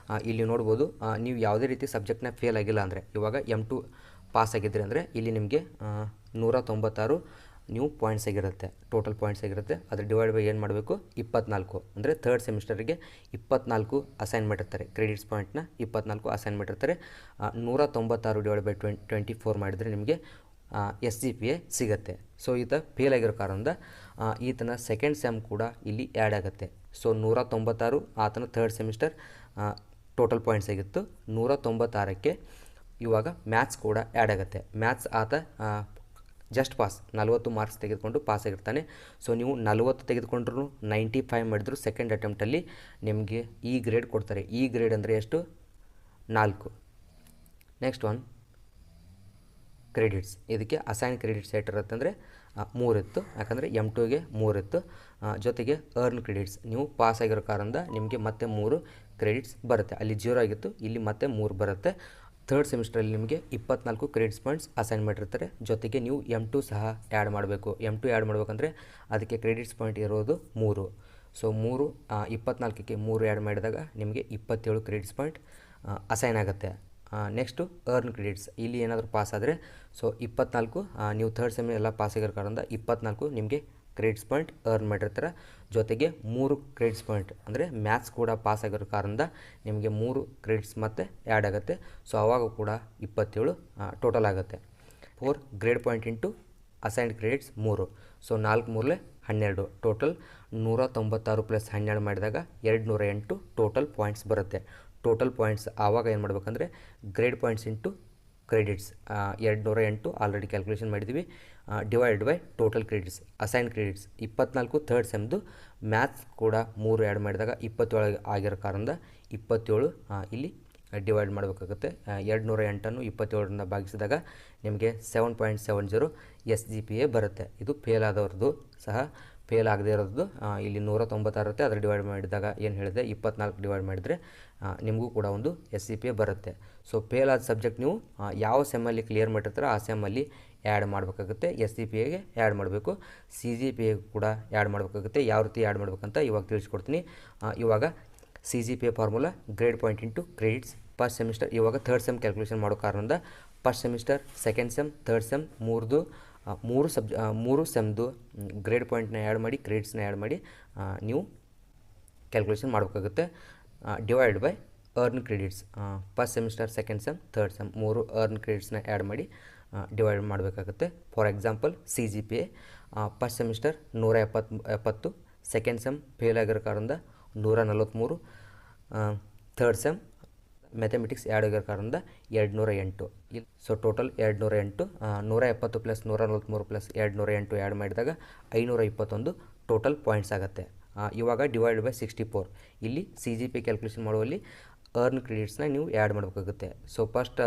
ಇಲ್ಲಿ ನೋಡ್ಬೋದು, ನೀವು ಯಾವುದೇ ರೀತಿ ಸಬ್ಜೆಕ್ಟ್ನ ಫೇಲ್ ಆಗಿಲ್ಲ ಅಂದರೆ ಇವಾಗ M2 ಪಾಸ್ ಆಗಿದ್ದರೆ ಅಂದರೆ ಇಲ್ಲಿ ನಿಮಗೆ 196 ನೀವು ಪಾಯಿಂಟ್ಸ್ ಆಗಿರುತ್ತೆ, ಟೋಟಲ್ ಪಾಯಿಂಟ್ಸ್ ಆಗಿರುತ್ತೆ. ಅದ್ರ ಡಿವೈಡ್ ಬೈ ಏನು ಮಾಡಬೇಕು, 24. ಅಂದರೆ ಥರ್ಡ್ ಸೆಮಿಸ್ಟರಿಗೆ 24 ಅಸೈನ್ ಮಾಡಿರ್ತಾರೆ, ಕ್ರೆಡಿಟ್ಸ್ ಪಾಯಿಂಟ್ನ 24 ಅಸೈನ್ ಮಾಡಿರ್ತಾರೆ. 196 ಡಿವೈಡ್ ಬೈ 24 ಮಾಡಿದರೆ ನಿಮಗೆ SGPA ಸಿಗುತ್ತೆ. ಸೊ ಈತ ಫೇಲ್ ಆಗಿರೋ ಕಾರಣದಿಂದ ಈತನ ಸೆಕೆಂಡ್ ಸೆಮ್ ಕೂಡ ಇಲ್ಲಿ ಆ್ಯಡ್ ಆಗುತ್ತೆ. ಸೊ 196 ಆತನ ಥರ್ಡ್ ಸೆಮಿಸ್ಟರ್ ಟೋಟಲ್ ಪಾಯಿಂಟ್ಸ್ ಆಗಿತ್ತು. 196ಕ್ಕೆ ಇವಾಗ ಮ್ಯಾಥ್ಸ್ ಕೂಡ ಆ್ಯಡ್ ಆಗುತ್ತೆ. ಮ್ಯಾಥ್ಸ್ ಆತ ಜಸ್ಟ್ ಪಾಸ್ 40 ಮಾರ್ಕ್ಸ್ ತೆಗೆದುಕೊಂಡು ಪಾಸ್ ಆಗಿರ್ತಾನೆ. ಸೊ ನೀವು 40 ತೆಗೆದುಕೊಂಡ್ರೂ 95 ಮಾಡಿದ್ರು ಸೆಕೆಂಡ್ ಅಟೆಂಪ್ಟಲ್ಲಿ ನಿಮಗೆ ಈ ಗ್ರೇಡ್ ಕೊಡ್ತಾರೆ. ಈ ಗ್ರೇಡ್ ಅಂದರೆ ಎಷ್ಟು, 4. Next one credits. ಇದಕ್ಕೆ ಅಸೈನ್ ಕ್ರೆಡಿಟ್ಸ್ ಎಷ್ಟಿರುತ್ತೆ ಅಂದರೆ 3 ಇತ್ತು, ಯಾಕಂದರೆ M2ಗೆ 3 ಇತ್ತು. ಜೊತೆಗೆ ಅರ್ನ್ ಕ್ರೆಡಿಟ್ಸ್, ನೀವು ಪಾಸ್ ಆಗಿರೋ ಕಾರಣದಿಂದ ನಿಮಗೆ ಮತ್ತೆ 3 ಕ್ರೆಡಿಟ್ಸ್ ಬರುತ್ತೆ. ಅಲ್ಲಿ 0 ಆಗಿತ್ತು, ಇಲ್ಲಿ ಮತ್ತೆ 3 ಬರುತ್ತೆ. ಥರ್ಡ್ ಸೆಮಿಸ್ಟ್ರಲ್ಲಿ ನಿಮಗೆ 24 ಕ್ರೆಡಿಟ್ಸ್ ಪಾಯಿಂಟ್ಸ್ ಅಸೈನ್ ಮಾಡಿರ್ತಾರೆ. ಜೊತೆಗೆ ನೀವು M2 ಸಹ ಆ್ಯಡ್ ಮಾಡಬೇಕು. M2 ಆ್ಯಡ್ ಮಾಡಬೇಕಂದ್ರೆ ಅದಕ್ಕೆ ಕ್ರೆಡಿಟ್ಸ್ ಪಾಯಿಂಟ್ ಇರೋದು 3. ಸೊ 24ಕ್ಕೆ 3 ಆ್ಯಡ್ ಮಾಡಿದಾಗ ನಿಮಗೆ 27 ಕ್ರೆಡಿಟ್ಸ್ ಪಾಯಿಂಟ್ ಅಸೈನ್ ಆಗುತ್ತೆ. Next earn credits. ಇಲ್ಲಿ ಏನಾದರೂ ಪಾಸ್ ಆದರೆ ಸೊ 24 ನೀವು ಥರ್ಡ್ ಸೆಮ್ ಎಲ್ಲ ಪಾಸ್ ಆಗಿರೋ ಕಾರಣದಿಂದ 24 ನಿಮಗೆ ಕ್ರೆಡಿಟ್ಸ್ ಪಾಯಿಂಟ್ ಅರ್ನ್ ಮಾಡಿರ್ತಾರೆ. ಜೊತೆಗೆ 3 ಕ್ರೆಡಿಟ್ಸ್ ಪಾಯಿಂಟ್ ಅಂದರೆ ಮ್ಯಾಥ್ಸ್ ಕೂಡ ಪಾಸ್ ಆಗಿರೋ ಕಾರಣದಿಂದ ನಿಮಗೆ 3 ಕ್ರೆಡಿಟ್ಸ್ ಮತ್ತೆ ಆ್ಯಡ್ ಆಗುತ್ತೆ. ಸೊ ಆವಾಗ ಕೂಡ 27 ಟೋಟಲ್ ಆಗುತ್ತೆ. 4 grade point into assigned credits 3. So 4 3 12, total 196 plus 12 ಮಾಡಿದಾಗ 208 ಟೋಟಲ್ ಪಾಯಿಂಟ್ಸ್ ಬರುತ್ತೆ. ಟೋಟಲ್ ಪಾಯಿಂಟ್ಸ್ ಆವಾಗ ಏನು ಮಾಡಬೇಕಂದ್ರೆ grade points into credits 208 already calculation ಮಾಡಿದ್ದೀವಿ, divide by total credits. Assign credits 24 third ಸೆಮ್ದು, ಮ್ಯಾಥ್ಸ್ ಕೂಡ 3 ಆ್ಯಡ್ ಮಾಡಿದಾಗ 27 ಆಗಿರೋ ಕಾರಣದಿಂದ 27 ಇಲ್ಲಿ ಡಿವೈಡ್ ಮಾಡಬೇಕಾಗುತ್ತೆ. 208ಅನ್ನು 27ರಿಂದ ಭಾಗಿಸಿದಾಗ ನಿಮಗೆ 7.70 SGPA ಬರುತ್ತೆ. ಇದು ಫೇಲ್ ಆದವ್ರದ್ದು ಸಹ, ಫೇಲ್ ಆಗದೇ ಇರೋದು ಇಲ್ಲಿ 196 ಇರುತ್ತೆ. ಅದರ ಡಿವೈಡ್ ಮಾಡಿದಾಗ ಏನು ಹೇಳಿದೆ 24 ಡಿವೈಡ್ ಮಾಡಿದರೆ ನಿಮಗೂ ಕೂಡ ಒಂದು SGPA ಬರುತ್ತೆ. ಸೊ ಫೇಲ್ ಆದ ಸಬ್ಜೆಕ್ಟ್ ನೀವು ಯಾವ ಸೆಮ್ಮಲ್ಲಿ ಕ್ಲಿಯರ್ ಮಾಡಿರ್ತಾರೋ ಆ ಸೆಮ್ಮಲ್ಲಿ ಆ್ಯಡ್ ಮಾಡಬೇಕಾಗುತ್ತೆ. SGPAಗೆ ಆ್ಯಡ್ ಮಾಡಬೇಕು, CGPA ಕೂಡ ಆ್ಯಡ್ ಮಾಡಬೇಕಾಗುತ್ತೆ. ಯಾವ ರೀತಿ ಆ್ಯಡ್ ಮಾಡಬೇಕಂತ ಇವಾಗ ತಿಳಿಸ್ಕೊಡ್ತೀನಿ. ಇವಾಗ CGPA formula grade point into credits first semester. ಇವಾಗ ಥರ್ಡ್ ಸೆಮ್ ಕ್ಯಾಲ್ಕುಲೇಷನ್ ಮಾಡೋ ಕಾರಣದಿಂದ first semester, second sem, third sem 3 ಸೆಮ್ದು ಗ್ರೇಡ್ ಪಾಯಿಂಟ್ನ ಆ್ಯಡ್ ಮಾಡಿ, ಕ್ರೆಡಿಟ್ಸ್ನ ಆ್ಯಡ್ ಮಾಡಿ ನೀವು ಕ್ಯಾಲ್ಕುಲೇಷನ್ ಮಾಡಬೇಕಾಗುತ್ತೆ. Divide by earn credits first semester, second sem, third sem 3 earn ಕ್ರೆಡಿಟ್ಸ್ನ ಆ್ಯಡ್ ಮಾಡಿ ಡಿವೈಡ್ ಮಾಡಬೇಕಾಗುತ್ತೆ. For example CGPA first semester 170, second sem fail ಆಗಿರೋ ಕಾರಣದಿಂದ 143, ಥರ್ಡ್ ಸೆಮ್ ಮ್ಯಾಥಮೆಟಿಕ್ಸ್ ಆ್ಯಡ್ ಆಗಿರೋ ಕಾರಣದಿಂದ 208. So total 208, 170 plus 143 plus 208 add ಮಾಡಿದಾಗ 521 total points ಆಗುತ್ತೆ. ಇವಾಗ ಡಿವೈಡ್ ಬೈ 64. ಇಲ್ಲಿ CGPA ಕ್ಯಾಲ್ಕುಲೇಷನ್ ಮಾಡುವಲ್ಲಿ ಅರ್ನ್ ಕ್ರೆಡಿಟ್ಸ್ನ ನೀವು ಆ್ಯಡ್ ಮಾಡಬೇಕಾಗುತ್ತೆ. So first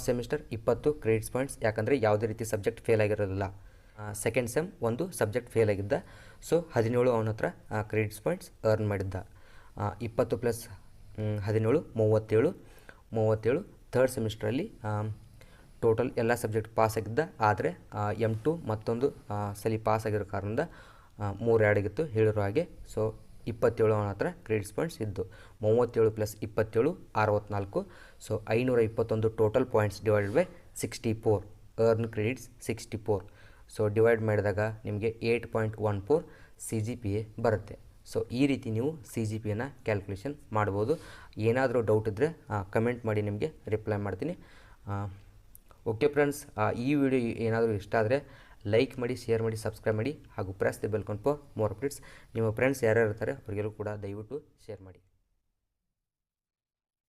semester 20 credits points, ಯಾಕಂದರೆ ಯಾವುದೇ ರೀತಿ ಸಬ್ಜೆಕ್ಟ್ ಫೇಲ್ ಆಗಿರೋದಿಲ್ಲ. ಸೆಕೆಂಡ್ ಸೆಮ್ ಒಂದು ಸಬ್ಜೆಕ್ಟ್ ಫೇಲ್ ಆಗಿದ್ದ, ಸೊ 17 ಅವನ ಹತ್ರ ಕ್ರೆಡಿಟ್ಸ್ ಪಾಯಿಂಟ್ಸ್ ಅರ್ನ್ ಮಾಡಿದ್ದ. 20 ಪ್ಲಸ್ 17 37. ಥರ್ಡ್ ಸೆಮಿಸ್ಟ್ರಲ್ಲಿ ಟೋಟಲ್ ಎಲ್ಲ ಸಬ್ಜೆಕ್ಟ್ ಪಾಸ್ ಆಗಿದ್ದ, ಆದರೆ M2 ಮತ್ತೊಂದು ಸಲ ಪಾಸ್ ಆಗಿರೋ ಕಾರಣದಿಂದ 3 ಆ್ಯಡ್ ಆಗಿತ್ತು ಹೇಳಿರೋ ಹಾಗೆ. ಸೊ 27 ಅವನ ಹತ್ರ ಕ್ರೆಡಿಟ್ಸ್ ಪಾಯಿಂಟ್ಸ್ ಇದ್ದು. 37 + 27 64. So 521 total points divided by 64. Earn credits 64. So divide ಮಾಡಿದಾಗ ನಿಮಗೆ 8.14 CGPA ಬರುತ್ತೆ. ಸೊ ಈ ರೀತಿ ನೀವು CGPAನ ಕ್ಯಾಲ್ಕುಲೇಷನ್ ಮಾಡ್ಬೋದು. ಏನಾದರೂ ಡೌಟ್ ಇದ್ದರೆ ಕಮೆಂಟ್ ಮಾಡಿ, ನಿಮಗೆ ರಿಪ್ಲೈ ಮಾಡ್ತೀನಿ. ಓಕೆ ಫ್ರೆಂಡ್ಸ್, ಈ ವಿಡಿಯೋ ಏನಾದರೂ ಇಷ್ಟ ಆದರೆ ಲೈಕ್ ಮಾಡಿ, ಶೇರ್ ಮಾಡಿ, ಸಬ್ಸ್ಕ್ರೈಬ್ ಮಾಡಿ ಹಾಗೂ press the bell icon for more updates. ನಿಮ್ಮ ಫ್ರೆಂಡ್ಸ್ ಯಾರ್ಯಾರು ಇರ್ತಾರೆ ಅವರಿಗೆಲ್ಲೂ ಕೂಡ ದಯವಿಟ್ಟು ಶೇರ್ ಮಾಡಿ.